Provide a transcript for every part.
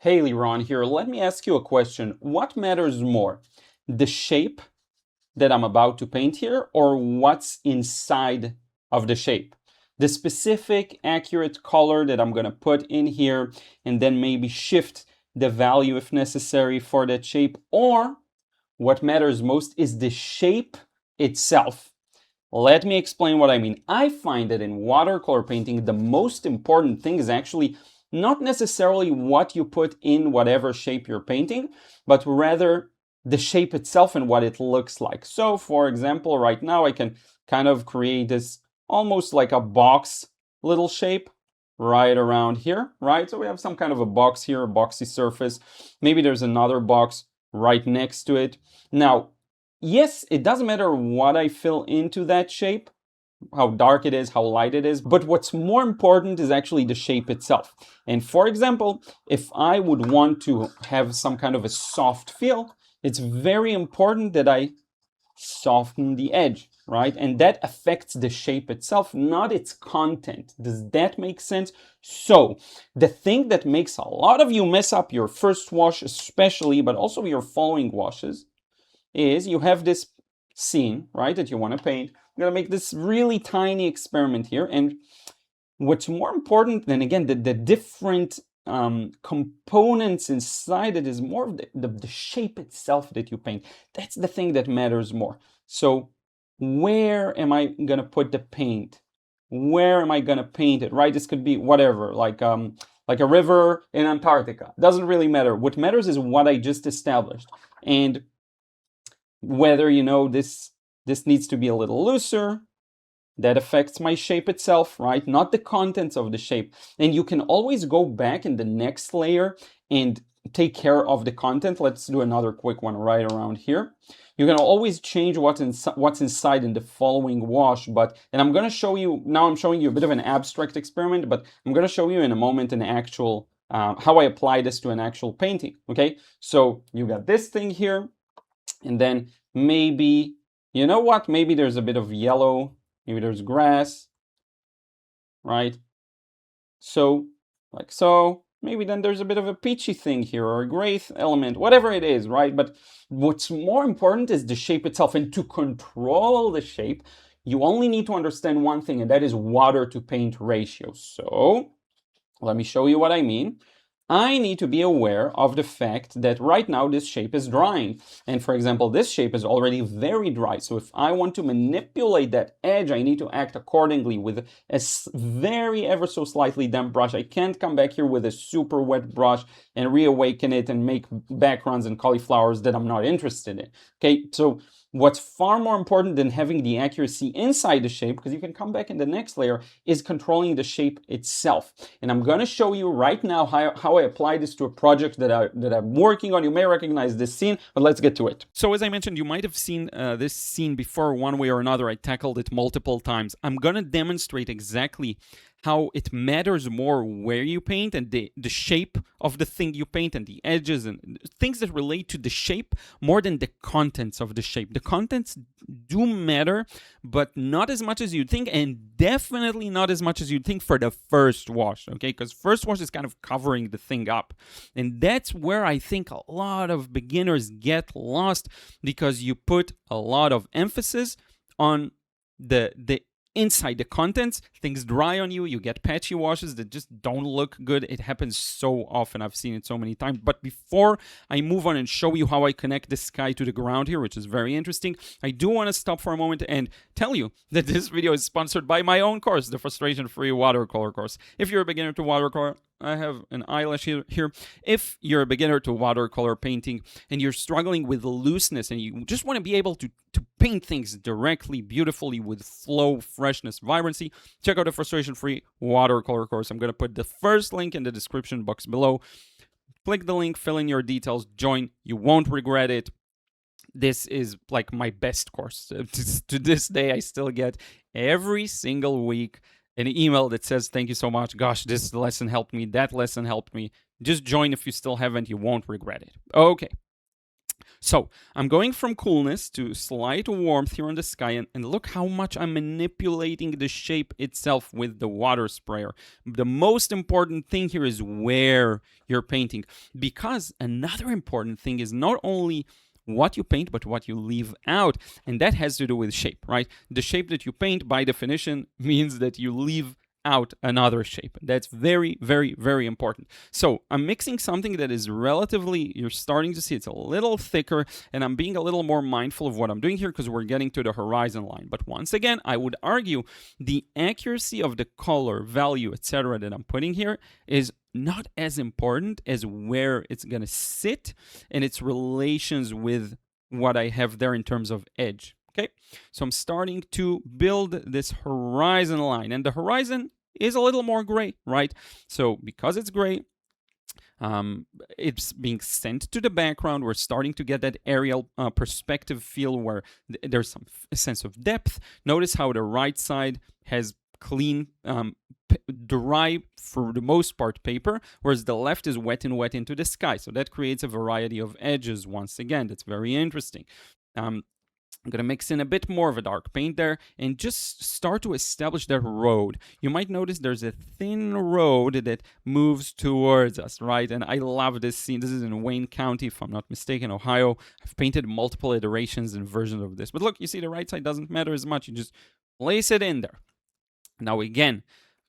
Hey, Liron here. Let me ask you a question. What matters more, the shape that I'm about to paint here or what's inside of the shape? The specific accurate color that I'm going to put in here and then maybe shift the value if necessary for that shape, or what matters most is the shape itself. Let me explain what I mean. I find that in watercolor painting, the most important thing is actually not necessarily what you put in whatever shape you're painting, but rather the shape itself and what it looks like. So for example, right now I can kind of create this almost like a box little shape right around here, right? So we have some kind of a box here, a boxy surface. Maybe there's another box right next to it. Now, yes, it doesn't matter what I fill into that shape, how dark it is, how light it is, but what's more important is actually the shape itself. And for example, if I would want to have some kind of a soft feel, it's very important that I soften the edge, right? And that affects the shape itself, not its content. Does that make sense? So the thing that makes a lot of you mess up your first wash especially, but also your following washes, is you have this scene, right, that you want to paint. I'm going to make this really tiny experiment here. And what's more important than, again, the different components inside it is more of the shape itself that you paint. That's the thing that matters more. So where am I going to put the paint? Where am I going to paint it, right? This could be whatever, like a river in Antarctica. Doesn't really matter. What matters is what I just established. And whether, you know, this needs to be a little looser, that affects my shape itself, right? Not the contents of the shape. And you can always go back in the next layer and take care of the content. Let's do another quick one right around here. You can always change what's inside in the following wash, and I'm going to show you, now I'm showing you a bit of an abstract experiment, but I'm going to show you in a moment an actual, how I apply this to an actual painting, okay? So you got this thing here, and then maybe, you know what? Maybe there's a bit of yellow, maybe there's grass, right? So, like so, maybe then there's a bit of a peachy thing here or a gray element, whatever it is, right? But what's more important is the shape itself. And to control the shape, you only need to understand one thing, and that is water to paint ratio. So let me show you what I mean. I need to be aware of the fact that right now this shape is drying. And for example, this shape is already very dry. So if I want to manipulate that edge, I need to act accordingly with a very ever so slightly damp brush. I can't come back here with a super wet brush and reawaken it and make backgrounds and cauliflowers that I'm not interested in. Okay, so what's far more important than having the accuracy inside the shape, because you can come back in the next layer, is controlling the shape itself. And I'm going to show you right now how I apply this to a project that I'm working on. You may recognize this scene, but let's get to it. So as I mentioned, you might have seen this scene before one way or another. I tackled it multiple times. I'm going to demonstrate exactly how it matters more where you paint and the shape of the thing you paint and the edges and things that relate to the shape more than the contents of the shape. The contents do matter, but not as much as you'd think, and definitely not as much as you'd think for the first wash, okay? Because first wash is kind of covering the thing up. And that's where I think a lot of beginners get lost, because you put a lot of emphasis on the inside the contents. Things dry on you, you get patchy washes that just don't look good. It happens so often. I've seen it so many times. But before I move on and show you how I connect the sky to the ground here, which is very interesting, I do want to stop for a moment and tell you that this video is sponsored by my own course, the Frustration-Free Watercolor course. If you're a beginner to watercolor, I have an eyelash here. If you're a beginner to watercolor painting and you're struggling with looseness and you just want to be able to paint things directly, beautifully, with flow, freshness, vibrancy, check out the Frustration-Free Watercolor course. I'm going to put the first link in the description box below. Click the link, fill in your details, join. You won't regret it. This is like my best course. To this day, I still get every single week an email that says, thank you so much. Gosh, this lesson helped me. That lesson helped me. Just join if you still haven't. You won't regret it. Okay. So I'm going from coolness to slight warmth here on the sky, and look how much I'm manipulating the shape itself with the water sprayer. The most important thing here is where you're painting, because another important thing is not only what you paint, but what you leave out. And that has to do with shape, right? The shape that you paint, by definition, means that you leave out another shape. That's very, very, very important. So I'm mixing something that is relatively, you're starting to see it's a little thicker, and I'm being a little more mindful of what I'm doing here because we're getting to the horizon line. But once again, I would argue the accuracy of the color, value, etc. that I'm putting here is not as important as where it's going to sit and its relations with what I have there in terms of edge. Okay, so I'm starting to build this horizon line, and the horizon is a little more gray, right? So because it's gray, it's being sent to the background. We're starting to get that aerial perspective feel where there's some sense of depth. Notice how the right side has clean, dry, for the most part, paper, whereas the left is wet and wet into the sky. So that creates a variety of edges once again. That's very interesting. I'm going to mix in a bit more of a dark paint there and just start to establish that road. You might notice there's a thin road that moves towards us, right? And I love this scene. This is in Wayne County, if I'm not mistaken, Ohio. I've painted multiple iterations and versions of this. But look, you see the right side doesn't matter as much. You just place it in there. Now, again,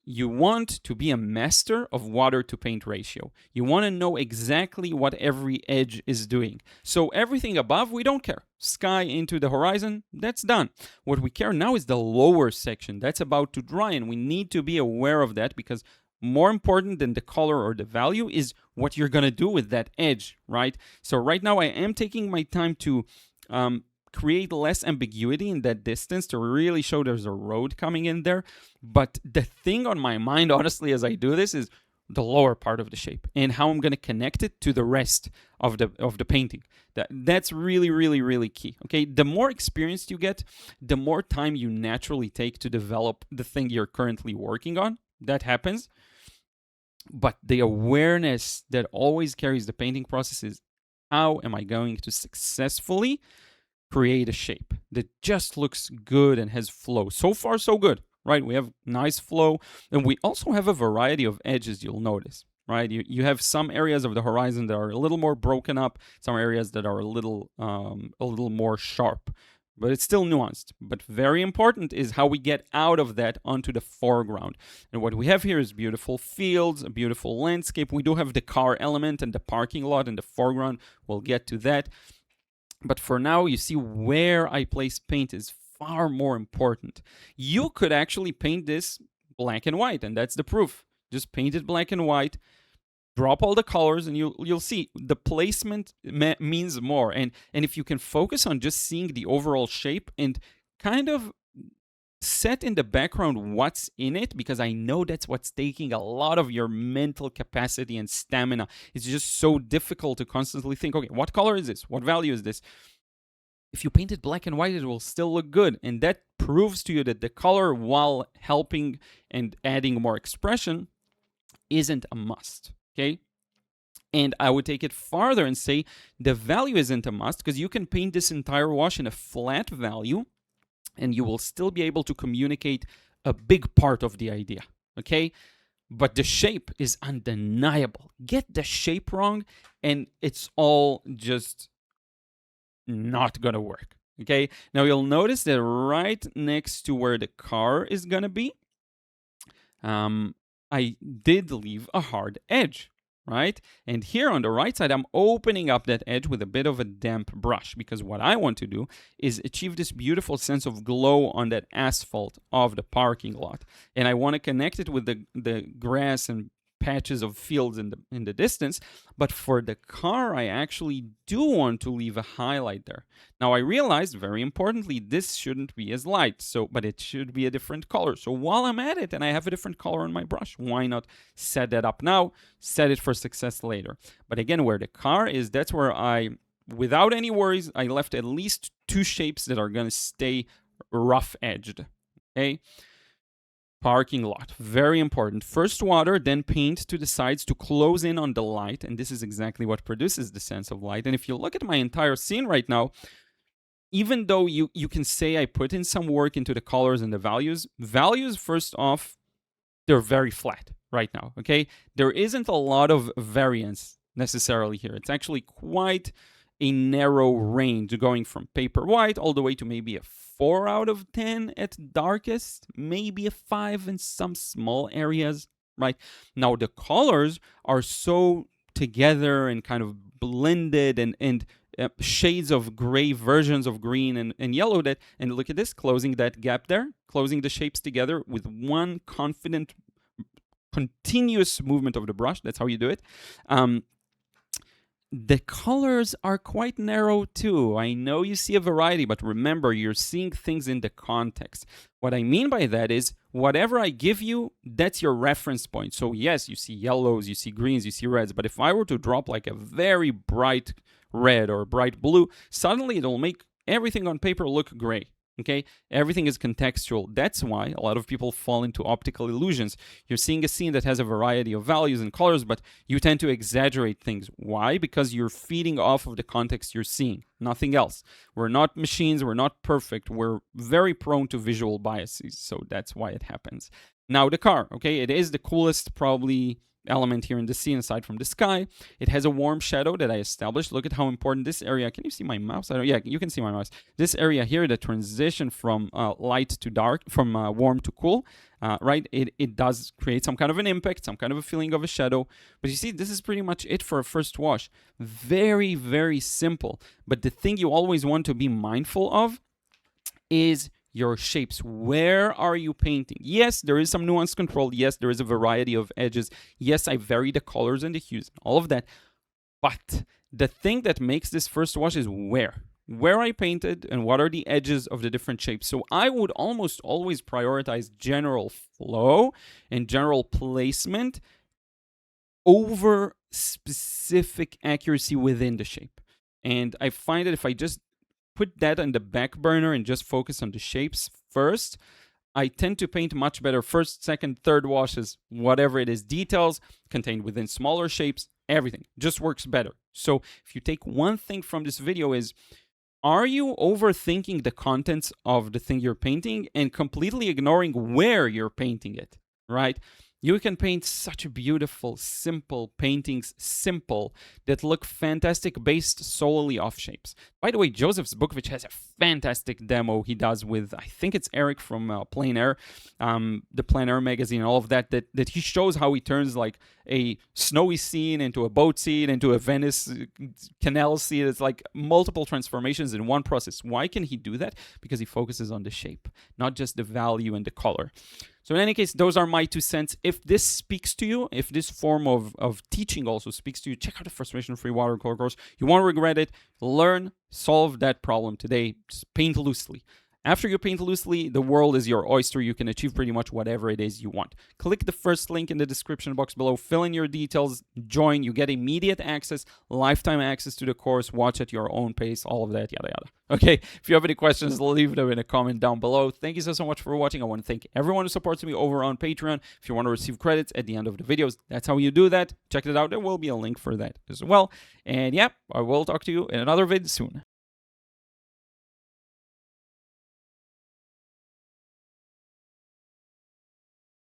you want to be a master of water to paint ratio. You want to know exactly what every edge is doing. So everything above, we don't care. Sky into the horizon, that's done. What we care now is the lower section. That's about to dry, and we need to be aware of that because more important than the color or the value is what you're going to do with that edge, right? So right now I am taking my time to create less ambiguity in that distance to really show there's a road coming in there. But the thing on my mind, honestly, as I do this is the lower part of the shape and how I'm going to connect it to the rest of the painting. That's really, really, really key. Okay, the more experienced you get, the more time you naturally take to develop the thing you're currently working on. That happens. But the awareness that always carries the painting process is, how am I going to successfully create a shape that just looks good and has flow? So far, so good, right? We have nice flow, and we also have a variety of edges, you'll notice, right? You have some areas of the horizon that are a little more broken up, some areas that are a little more sharp, but it's still nuanced. But very important is how we get out of that onto the foreground. And what we have here is beautiful fields, a beautiful landscape. We do have the car element and the parking lot in the foreground. We'll get to that. But for now, you see where I place paint is far more important. You could actually paint this black and white, and that's the proof. Just paint it black and white, drop all the colors, and you'll see the placement means more. And if you can focus on just seeing the overall shape and kind of set in the background what's in it, because I know that's what's taking a lot of your mental capacity and stamina. It's just so difficult to constantly think, okay, what color is this? What value is this? If you paint it black and white, it will still look good. And that proves to you that the color, while helping and adding more expression, isn't a must, okay? And I would take it farther and say the value isn't a must, because you can paint this entire wash in a flat value and you will still be able to communicate a big part of the idea, okay? But the shape is undeniable. Get the shape wrong and it's all just not gonna work, okay? Now you'll notice that right next to where the car is gonna be, I did leave a hard edge, right? And here on the right side, I'm opening up that edge with a bit of a damp brush, because what I want to do is achieve this beautiful sense of glow on that asphalt of the parking lot. And I want to connect it with the grass and patches of fields in the distance. But for the car, I actually do want to leave a highlight there. Now I realized, very importantly, this shouldn't be as light, but it should be a different color. So while I'm at it and I have a different color on my brush, why not set that up now, set it for success later? But again, where the car is, that's where without any worries, I left at least two shapes that are going to stay rough edged, okay? Parking lot, very important. First water, then paint to the sides to close in on the light. And this is exactly what produces the sense of light. And if you look at my entire scene right now, even though you can say I put in some work into the colors and the values, first off, they're very flat right now, okay? There isn't a lot of variance necessarily here. It's actually quite a narrow range, going from paper white all the way to maybe a 4 out of 10 at darkest, maybe a 5 in some small areas, right? Now, the colors are so together and kind of blended and shades of gray, versions of green and yellow that, and look at this, closing that gap there, closing the shapes together with one confident, continuous movement of the brush. That's how you do it. The colors are quite narrow too. I know you see a variety, but remember, you're seeing things in the context. What I mean by that is, whatever I give you, that's your reference point. So yes, you see yellows, you see greens, you see reds, but if I were to drop like a very bright red or bright blue, suddenly it'll make everything on paper look gray. Okay, everything is contextual. That's why a lot of people fall into optical illusions. You're seeing a scene that has a variety of values and colors, but you tend to exaggerate things. Why? Because you're feeding off of the context you're seeing, nothing else. We're not machines, we're not perfect, we're very prone to visual biases, so that's why it happens. Now the car, okay, it is the coolest probably element here in the scene aside from the sky. It has a warm shadow that I established. Look at how important this area, can you see my mouse? Yeah, you can see my mouse. This area here, the transition from light to dark, from warm to cool, right? It does create some kind of an impact, some kind of a feeling of a shadow. But you see, this is pretty much it for a first wash. Very, very simple. But the thing you always want to be mindful of is your shapes. Where are you painting? Yes, there is some nuance control. Yes, there is a variety of edges. Yes, I vary the colors and the hues, all of that. But the thing that makes this first wash is where I painted and what are the edges of the different shapes. So I would almost always prioritize general flow and general placement over specific accuracy within the shape. And I find that if I just put that on the back burner and just focus on the shapes first, I tend to paint much better first, second, third washes, whatever it is, details contained within smaller shapes, everything just works better. So if you take one thing from this video is, are you overthinking the contents of the thing you're painting and completely ignoring where you're painting it, right? You can paint such beautiful, simple paintings, that look fantastic based solely off shapes. By the way, Joseph Zbukvich has a fantastic demo he does with, I think it's Eric from Plein Air, the Plein Air magazine, all of that he shows how he turns like a snowy scene into a boat scene, into a Venice canal scene. It's like multiple transformations in one process. Why can he do that? Because he focuses on the shape, not just the value and the color. So in any case, those are my 2 cents. If this speaks to you, if this form of teaching also speaks to you, check out the frustration-free watercolor course. You won't regret it. Learn, solve that problem today. Just paint loosely. After you paint loosely, the world is your oyster. You can achieve pretty much whatever it is you want. Click the first link in the description box below. Fill in your details. Join. You get immediate access, lifetime access to the course. Watch at your own pace. All of that, yada, yada. Okay, if you have any questions, leave them in a comment down below. Thank you so much for watching. I want to thank everyone who supports me over on Patreon. If you want to receive credits at the end of the videos, that's how you do that. Check it out. There will be a link for that as well. And yeah, I will talk to you in another vid soon.